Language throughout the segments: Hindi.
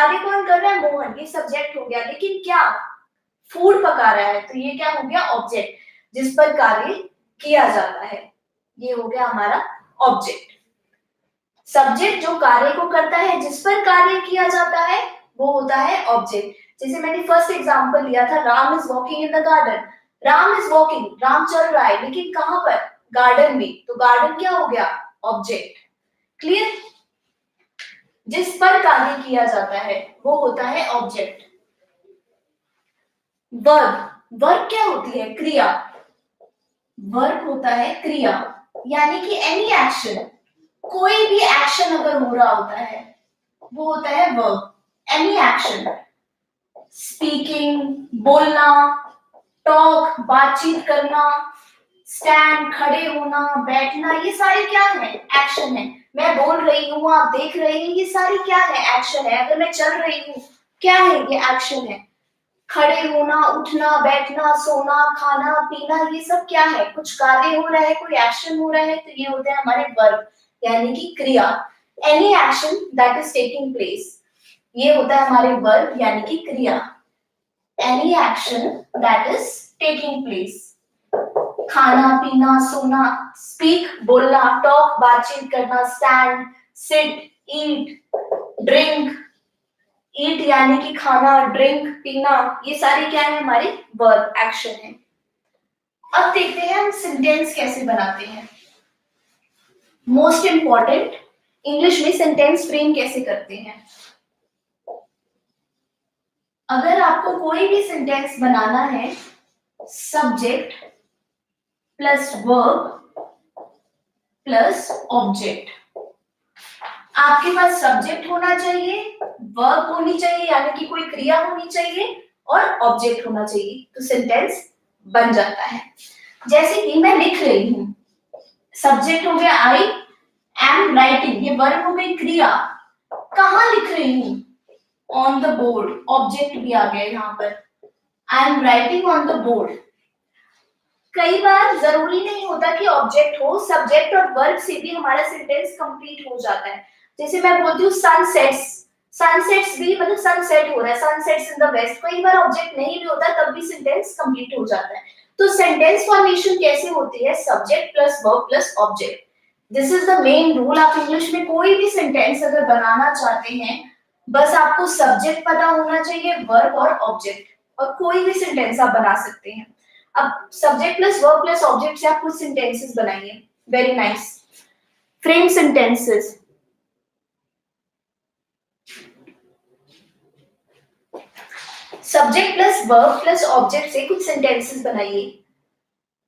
कार्य कौन कर रहा है? मोहन, ये सब्जेक्ट हो गया, लेकिन क्या फूड पका रहा है, तो ये क्या हो गया? ऑब्जेक्ट, जिस पर कार्य किया जाता है, ये हो गया हमारा ऑब्जेक्ट। सब्जेक्ट जो कार्य को करता है, जिस पर कार्य किया जाता है, वो होता है ऑब्जेक्ट। जैसे मैंने फर्स्ट एग्जांपल लिया था, Ram is walking in the garden. Ram is walking, Ram चल रहा है, लेकिन कहां पर? गार्डन में, तो गार्डन क्या हो गया? ऑब्जेक्ट। क्लियर? जिस पर कार्य किया जाता है वो होता है ऑब्जेक्ट। वर्ब, वर्ब क्या होती है? क्रिया। वर्ब होता है क्रिया, यानी कि एनी एक्शन, कोई भी एक्शन अगर हो रहा होता है वो होता है वर्ब। एनी एक्शन, स्पीकिंग, बोलना, टॉक, बातचीत करना, स्टैंड, खड़े होना, बैठना, ये सारे क्या है? एक्शन है। मैं बोल रही हूँ, आप देख रहे हैं, ये सारी क्या है? एक्शन है। अगर मैं चल रही हूँ, क्या है? ये एक्शन है। खड़े होना, उठना, बैठना, सोना, खाना, पीना, ये सब क्या है? कुछ कार्य हो रहा है, कोई एक्शन हो रहा है, तो ये होते हैं हमारे वर्ब, यानी कि क्रिया। Any action that is taking place, ये होता है हमारे वर्ब, यानी कि क्रिया। Any action that is taking place. खाना, पीना, सोना, स्पीक, बोलना, टॉक, बातचीत करना, स्टैंड, सिट, ईट, ड्रिंक, ईट यानी कि खाना, ड्रिंक पीना, ये सारे क्या है? हमारे वर्ब, एक्शन है। अब देखते हैं हम सेंटेंस कैसे बनाते हैं। मोस्ट इंपॉर्टेंट, इंग्लिश में सेंटेंस फ्रेम कैसे करते हैं। अगर आपको कोई भी सेंटेंस बनाना है, subject plus verb plus object. आपके पास सब्जेक्ट होना चाहिए, वर्ब होनी चाहिए यानी कि कोई क्रिया होनी चाहिए, और ऑब्जेक्ट होना चाहिए, तो सेंटेंस बन जाता है। जैसे कि मैं लिख रही हूं, सब्जेक्ट हो गया आई एम राइटिंग, ये वर्ब हो गई क्रिया। कहां लिख रही हूं? ऑन द बोर्ड, ऑब्जेक्ट भी आ गया यहाँ पर। I am writing on the board. कई बार जरूरी नहीं होता कि ऑब्जेक्ट हो, सब्जेक्ट और वर्ब से भी हमारा सेंटेंस कंप्लीट हो जाता है। जैसे मैं बोलती हूँ सनसेट्स, सनसेट्स भी मतलब सनसेट हो रहा है, सनसेट्स इन द वेस्ट, कई बार ऑब्जेक्ट नहीं भी होता तब भी सेंटेंस कंप्लीट हो जाता है। तो सेंटेंस फॉर्मेशन कैसे होती है? Subject plus verb plus object. This is the main rule. आप इंग्लिश में कोई भी सेंटेंस अगर बनाना चाहते हैं, बस आपको सब्जेक्ट पता होना चाहिए, वर्ब और ऑब्जेक्ट, और कोई भी सेंटेंस आप बना सकते हैं। अब subject plus verb plus object से आप कुछ सेंटेंसेस बनाइए। Very nice. Frame sentences. Subject plus verb plus object से कुछ सेंटेंसेस बनाइए।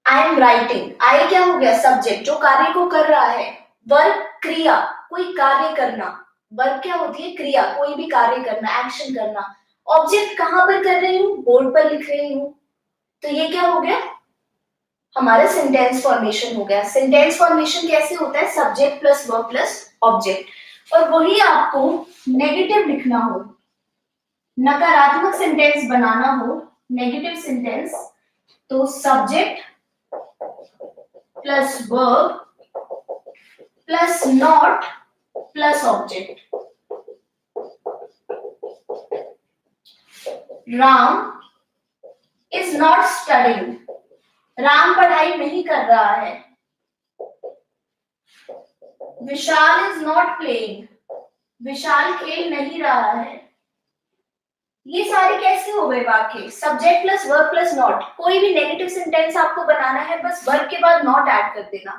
आई एम राइटिंग, आई क्या हो गया? सब्जेक्ट, जो कार्य को कर रहा है। वर्ब क्रिया, कोई कार्य करना। वर्ब क्या होती है? क्रिया, कोई भी कार्य करना, एक्शन करना। ऑब्जेक्ट कहां पर कर रही हूँ? बोर्ड पर लिख रही हूँ। तो ये क्या हो गया? हमारा सेंटेंस फॉर्मेशन हो गया। सेंटेंस फॉर्मेशन कैसे होता है? Subject plus verb plus object. और वही आपको नेगेटिव लिखना हो, नकारात्मक सेंटेंस बनाना हो, नेगेटिव सेंटेंस, तो subject plus verb plus not plus object. Ram is not studying, Ram पढ़ाई नहीं कर रहा है। विशाल इज नॉट प्लेइंग, विशाल खेल नहीं रहा है। ये सारे कैसे हो गए वाक्य? Subject plus verb plus not. कोई भी नेगेटिव सेंटेंस आपको बनाना है, बस वर्ब के बाद नॉट ऐड कर देना।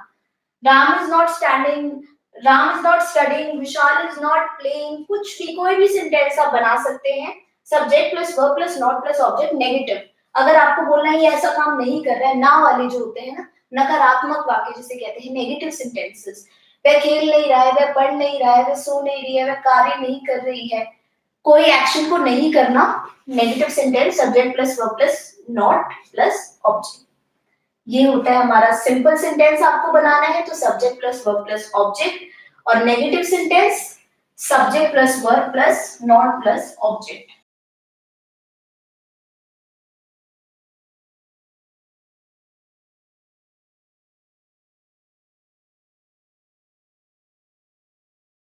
Ram is not standing, Ram is not studying, Vishal is not playing, कुछ भी कोई भी सेंटेंस आप बना सकते हैं। Subject plus verb plus not plus object, negative. अगर आपको बोलना है ये ऐसा काम नहीं कर रहा है, ना वाले जो होते हैं ना, नकारात्मक वाक्य जिसे कहते हैं, नेगेटिव सेंटेंसेस। वह खेल नहीं रहा है, वह पढ़ नहीं रहा है, वह सो नहीं रही है, वह कार्य नहीं कर रही है, कोई एक्शन को नहीं करना, negative sentence, subject plus verb plus not plus object. ये होता है हमारा सिंपल सेंटेंस। आपको बनाना है तो subject plus verb plus object, और negative sentence subject plus verb plus not plus object.